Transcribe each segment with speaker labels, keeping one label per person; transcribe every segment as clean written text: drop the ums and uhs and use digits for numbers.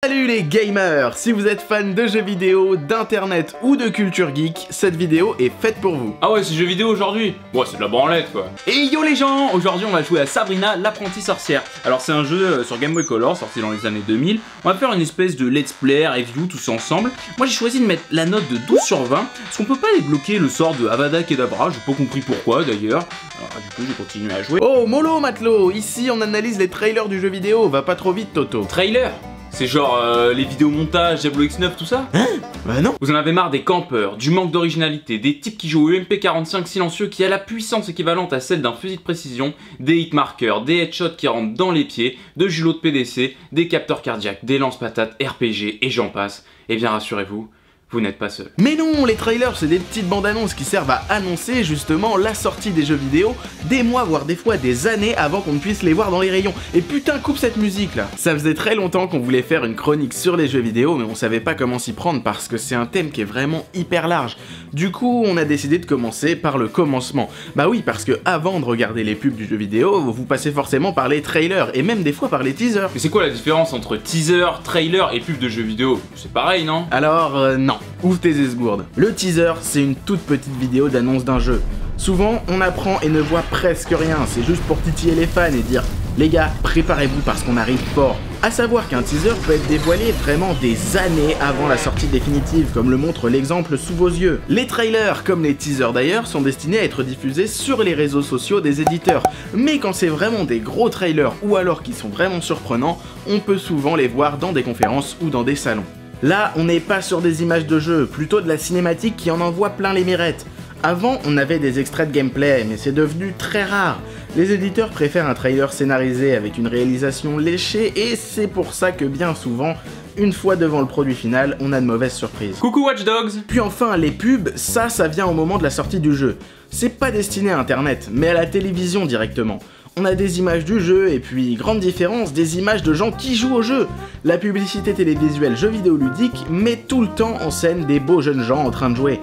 Speaker 1: Salut les gamers! Si vous êtes fan de jeux vidéo, d'internet ou de culture geek, cette vidéo est faite pour vous.
Speaker 2: Ah ouais, c'est jeux vidéo aujourd'hui? Ouais, c'est de la branlette quoi. Et yo les gens! Aujourd'hui on va jouer à Sabrina l'apprentie sorcière. Alors c'est un jeu sur Game Boy Color, sorti dans les années 2000. On va faire une espèce de let's play, review, tous ensemble. Moi j'ai choisi de mettre la note de 12 sur 20, parce qu'on peut pas débloquer le sort de Avada Kedavra, j'ai pas compris pourquoi d'ailleurs. Alors du coup j'ai continué à jouer.
Speaker 1: Oh mollo matelot! Ici on analyse les trailers du jeu vidéo, va pas trop vite Toto.
Speaker 2: Trailer? C'est genre les vidéos montage, Diablo X9, tout ça?
Speaker 1: Hein? Bah non.
Speaker 2: Vous en avez marre des campeurs, du manque d'originalité, des types qui jouent au MP45 silencieux qui a la puissance équivalente à celle d'un fusil de précision, des hitmarkers, des headshots qui rentrent dans les pieds, de julots de PDC, des capteurs cardiaques, des lance-patates, RPG et j'en passe. Et bien rassurez-vous, vous n'êtes pas seul.
Speaker 1: Mais non, les trailers c'est des petites bandes annonces qui servent à annoncer justement la sortie des jeux vidéo des mois voire des fois des années avant qu'on ne puisse les voir dans les rayons. Et putain coupe cette musique là. Ça faisait très longtemps qu'on voulait faire une chronique sur les jeux vidéo mais on savait pas comment s'y prendre parce que c'est un thème qui est vraiment hyper large. Du coup on a décidé de commencer par le commencement. Bah oui parce que avant de regarder les pubs du jeu vidéo, vous passez forcément par les trailers et même des fois par les teasers.
Speaker 2: Mais c'est quoi la différence entre teaser, trailer et pub de jeux vidéo? C'est pareil non?
Speaker 1: Alors non. Ouvre tes esgourdes. Le teaser, c'est une toute petite vidéo d'annonce d'un jeu. Souvent, on apprend et ne voit presque rien, c'est juste pour titiller les fans et dire « Les gars, préparez-vous parce qu'on arrive fort ». A savoir qu'un teaser peut être dévoilé vraiment des années avant la sortie définitive, comme le montre l'exemple sous vos yeux. Les trailers, comme les teasers d'ailleurs, sont destinés à être diffusés sur les réseaux sociaux des éditeurs. Mais quand c'est vraiment des gros trailers ou alors qui sont vraiment surprenants, on peut souvent les voir dans des conférences ou dans des salons. Là, on n'est pas sur des images de jeu, plutôt de la cinématique qui en envoie plein les mirettes. Avant, on avait des extraits de gameplay, mais c'est devenu très rare. Les éditeurs préfèrent un trailer scénarisé avec une réalisation léchée et c'est pour ça que bien souvent, une fois devant le produit final, on a de mauvaises surprises.
Speaker 2: Coucou Watch Dogs!
Speaker 1: Puis enfin, les pubs, ça vient au moment de la sortie du jeu. C'est pas destiné à internet, mais à la télévision directement. On a des images du jeu et puis, grande différence, des images de gens qui jouent au jeu. La publicité télévisuelle jeux vidéo ludique met tout le temps en scène des beaux jeunes gens en train de jouer.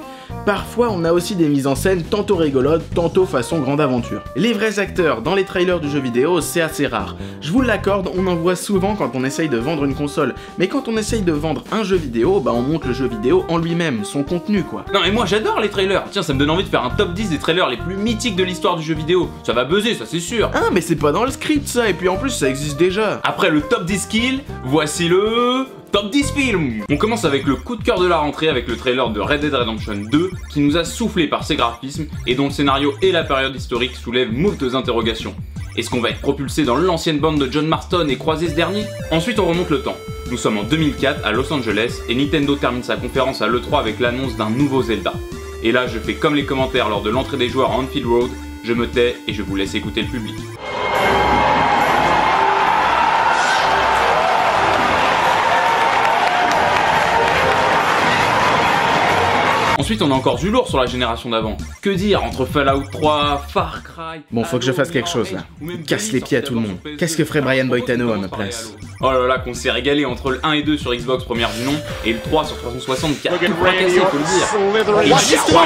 Speaker 1: Parfois, on a aussi des mises en scène tantôt rigolotes, tantôt façon grande aventure. Les vrais acteurs dans les trailers du jeu vidéo, c'est assez rare. Je vous l'accorde, on en voit souvent quand on essaye de vendre une console. Mais quand on essaye de vendre un jeu vidéo, bah on montre le jeu vidéo en lui-même, son contenu quoi.
Speaker 2: Non mais moi j'adore les trailers. Tiens, ça me donne envie de faire un top 10 des trailers les plus mythiques de l'histoire du jeu vidéo. Ça va buzzer, ça c'est sûr.
Speaker 1: Ah mais c'est pas dans le script ça, et puis en plus ça existe déjà.
Speaker 2: Après le top 10 kills, voici le... Top 10 films. On commence avec le coup de cœur de la rentrée avec le trailer de Red Dead Redemption 2 qui nous a soufflé par ses graphismes et dont le scénario et la période historique soulèvent moultes interrogations. Est-ce qu'on va être propulsé dans l'ancienne bande de John Marston et croiser ce dernier? Ensuite on remonte le temps. Nous sommes en 2004 à Los Angeles et Nintendo termine sa conférence à l'E3 avec l'annonce d'un nouveau Zelda. Et là je fais comme les commentaires lors de l'entrée des joueurs à Anfield Road, je me tais et je vous laisse écouter le public. Ensuite, on a encore du lourd sur la génération d'avant. Que dire entre Fallout 3, Far Cry...
Speaker 1: Bon, faut que je fasse quelque chose là. Il casse les pieds à tout le monde. Qu'est-ce que ferait Brian Boitano à ma place?
Speaker 2: Oh là là, qu'on s'est régalé entre le 1 et 2 sur Xbox première du nom et le 3 sur 360 qui a tout fracassé, faut le dire. Et justement,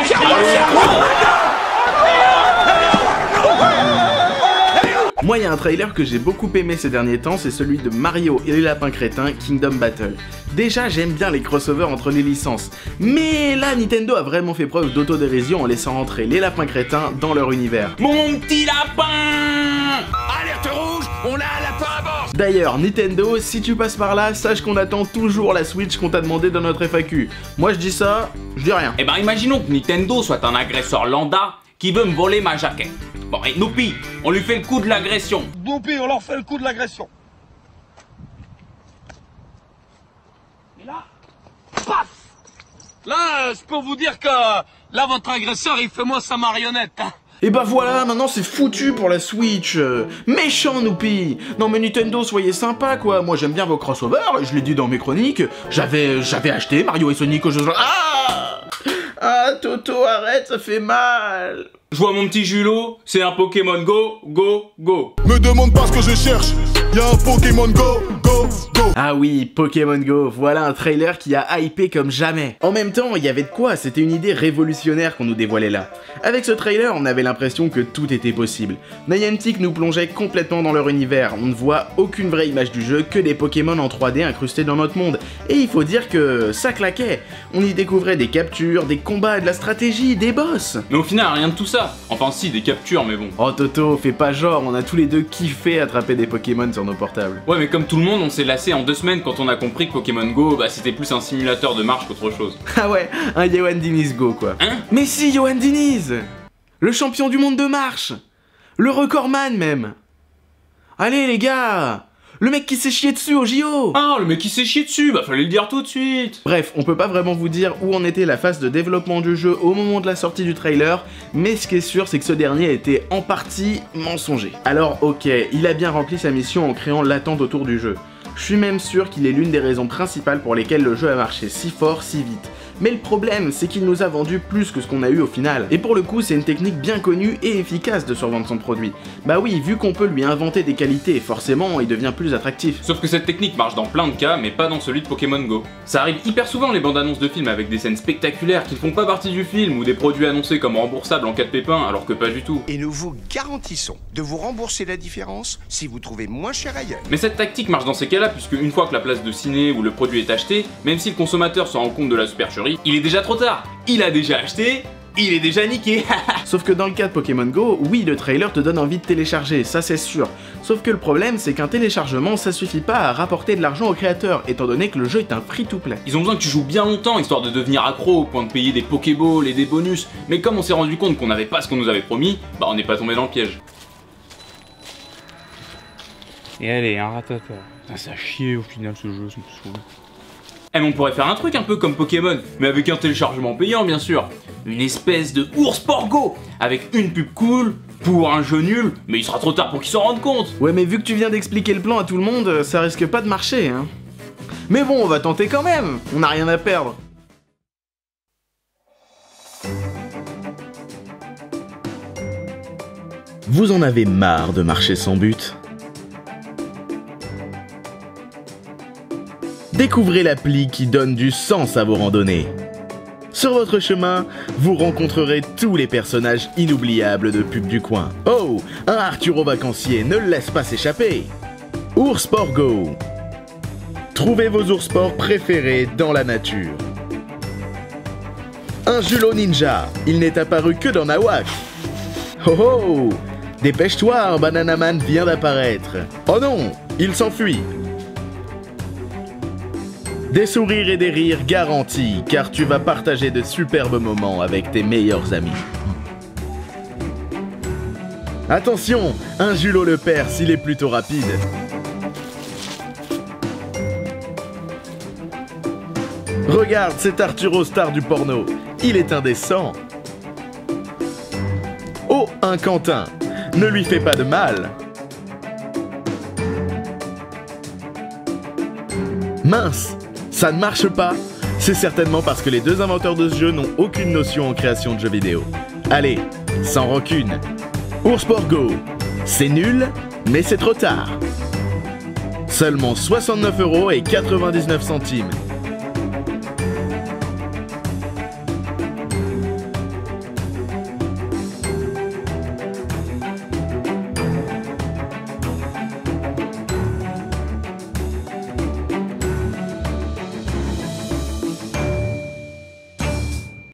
Speaker 1: moi, il y a un trailer que j'ai beaucoup aimé ces derniers temps, c'est celui de Mario et les lapins crétins Kingdom Battle. Déjà, j'aime bien les crossovers entre les licences, mais là, Nintendo a vraiment fait preuve d'autodérision en laissant rentrer les lapins crétins dans leur univers.
Speaker 2: Mon petit lapin!
Speaker 3: Alerte rouge, on a un lapin à bord!
Speaker 1: D'ailleurs, Nintendo, si tu passes par là, sache qu'on attend toujours la Switch qu'on t'a demandé dans notre FAQ. Moi, je dis ça, je dis rien.
Speaker 2: Eh ben, imaginons que Nintendo soit un agresseur lambda qui veut me voler ma jaquette. Bon, et Noupi, on lui fait le coup de l'agression.
Speaker 3: Noupi, on leur fait le coup de l'agression. Et là, paf! Là, je peux vous dire que là, votre agresseur, il fait moi sa marionnette. Hein.
Speaker 1: Et bah voilà, maintenant c'est foutu pour la Switch. Méchant Noupi. Non mais Nintendo, soyez sympa quoi. Moi j'aime bien vos crossovers, je l'ai dit dans mes chroniques. J'avais acheté Mario et Sonic au jeu. Ah Toto, arrête, ça fait mal.
Speaker 2: Je vois mon petit Julot, c'est un Pokémon Go, go, go.
Speaker 4: Me demande pas ce que je cherche, y'a un Pokémon Go, go, go.
Speaker 1: Ah oui, Pokémon Go, voilà un trailer qui a hypé comme jamais. En même temps, il y avait de quoi, c'était une idée révolutionnaire qu'on nous dévoilait là. Avec ce trailer, on avait l'impression que tout était possible. Niantic nous plongeait complètement dans leur univers, on ne voit aucune vraie image du jeu, que des Pokémon en 3D incrustés dans notre monde. Et il faut dire que ça claquait. On y découvrait des captures, des combats, de la stratégie, des boss.
Speaker 2: Mais au final, rien de tout ça. Enfin si, des captures, mais bon.
Speaker 1: Oh Toto, fais pas genre, on a tous les deux kiffé attraper des Pokémon sur nos portables.
Speaker 2: Ouais, mais comme tout le monde, on s'est lassé en 2 semaines quand on a compris que Pokémon Go, bah c'était plus un simulateur de marche qu'autre chose.
Speaker 1: Ah ouais, un Yohan Diniz Go quoi.
Speaker 2: Hein?
Speaker 1: Mais si, Yohan Diniz! Le champion du monde de marche! Le recordman même! Allez les gars! Le mec qui s'est chié dessus au JO!
Speaker 2: Ah, le mec qui s'est chié dessus, bah fallait le dire tout de suite!
Speaker 1: Bref, on peut pas vraiment vous dire où en était la phase de développement du jeu au moment de la sortie du trailer, mais ce qui est sûr c'est que ce dernier était en partie mensonger. Alors ok, il a bien rempli sa mission en créant l'attente autour du jeu. Je suis même sûr qu'il est l'une des raisons principales pour lesquelles le jeu a marché si fort, si vite. Mais le problème, c'est qu'il nous a vendu plus que ce qu'on a eu au final. Et pour le coup, c'est une technique bien connue et efficace de survendre son produit. Bah oui, vu qu'on peut lui inventer des qualités, forcément, il devient plus attractif.
Speaker 2: Sauf que cette technique marche dans plein de cas, mais pas dans celui de Pokémon Go. Ça arrive hyper souvent les bandes annonces de films avec des scènes spectaculaires qui ne font pas partie du film, ou des produits annoncés comme remboursables en cas de pépin, alors que pas du tout.
Speaker 4: Et nous vous garantissons de vous rembourser la différence si vous trouvez moins cher ailleurs.
Speaker 2: Mais cette tactique marche dans ces cas-là, puisque une fois que la place de ciné ou le produit est acheté, même si le consommateur se rend compte de la supercherie, il est déjà trop tard. Il a déjà acheté, il est déjà niqué.
Speaker 1: Sauf que dans le cas de Pokémon Go, oui, le trailer te donne envie de télécharger, ça c'est sûr. Sauf que le problème, c'est qu'un téléchargement, ça suffit pas à rapporter de l'argent au créateur, étant donné que le jeu est un free-to-play.
Speaker 2: Ils ont besoin que tu joues bien longtemps, histoire de devenir accro, au point de payer des Pokéballs et des bonus. Mais comme on s'est rendu compte qu'on n'avait pas ce qu'on nous avait promis, bah on n'est pas tombé dans le piège.
Speaker 5: Et allez, un ratata. Putain, ça a chier au final ce jeu, ça me saoule.
Speaker 2: Eh mais on pourrait faire un truc un peu comme Pokémon, mais avec un téléchargement payant bien sûr. Une espèce de ours Porgo, avec une pub cool, pour un jeu nul, mais il sera trop tard pour qu'ils s'en rendent compte.
Speaker 1: Ouais, mais vu que tu viens d'expliquer le plan à tout le monde, ça risque pas de marcher, hein. Mais bon, on va tenter quand même, on n'a rien à perdre. Vous en avez marre de marcher sans but ? Découvrez l'appli qui donne du sens à vos randonnées. Sur votre chemin, vous rencontrerez tous les personnages inoubliables de pub du coin. Oh, un Arturo vacancier, ne le laisse pas s'échapper. Ours Sport Go. Trouvez vos ours sport préférés dans la nature. Un Julo Ninja, il n'est apparu que dans Nawak. Oh oh, dépêche-toi, un Bananaman vient d'apparaître. Oh non, il s'enfuit. Des sourires et des rires garantis, car tu vas partager de superbes moments avec tes meilleurs amis. Attention, un Julo le Perse, il est plutôt rapide. Regarde, c'est Arturo star du porno, il est indécent. Oh, un Quentin, ne lui fais pas de mal. Mince, ça ne marche pas. C'est certainement parce que les deux inventeurs de ce jeu n'ont aucune notion en création de jeux vidéo. Allez, sans rancune. Ours Sport Go, c'est nul, mais c'est trop tard. Seulement 69,99 €.